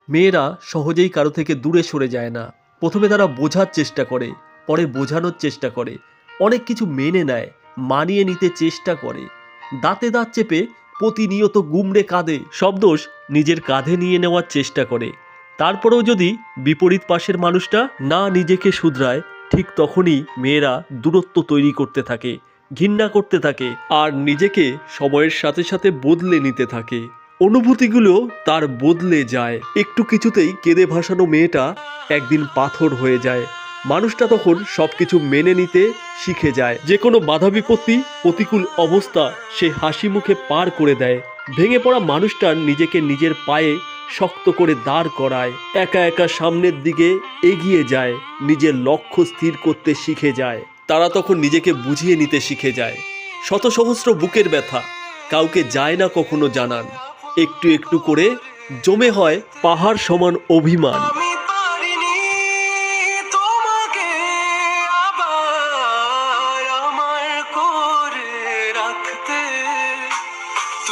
মেয়েরা সহজেই কারো থেকে দূরে সরে যায় না। প্রথমে তারা বোঝার চেষ্টা করে, পরে বোঝানোর চেষ্টা করে, অনেক কিছু মেনে নেয়, মানিয়ে নিতে চেষ্টা করে, দাঁতে দাঁত চেপে প্রতিনিয়ত গুমড়ে কাঁদে, সব দোষ নিজের কাঁধে নিয়ে নেওয়ার চেষ্টা করে। তারপরেও যদি বিপরীত পাশের মানুষটা না নিজেকে শুধরায়, ঠিক তখনই মেয়েরা দূরত্ব তৈরি করতে থাকে, ঘৃণা করতে থাকে, আর নিজেকে সময়ের সাথে সাথে বদলে নিতে থাকে। অনুভূতিগুলো তার বদলে যায়। একটু কিছুতেই কেঁদে ভাসানো মেয়েটা একদিন পাথর হয়ে যায়। মানুষটা তখন সবকিছু মেনে নিতে শিখে যায়। যে কোনো বাধা বিপত্তি, প্রতিকূল অবস্থা সে হাসি মুখে পার করে দেয়। ভেঙে পড়া মানুষটার নিজেকে নিজের পায়ে শক্ত করে দাঁড় করায়, একা একা সামনের দিকে এগিয়ে যায়, নিজের লক্ষ্য স্থির করতে শিখে যায়। তারা তখন নিজেকে বুঝিয়ে নিতে শিখে যায়। শত সহস্র বুকের ব্যথা কাউকে যায় না কখনো জানান, একটু একটু করে জমে হয় পাহাড় সমান অভিমান।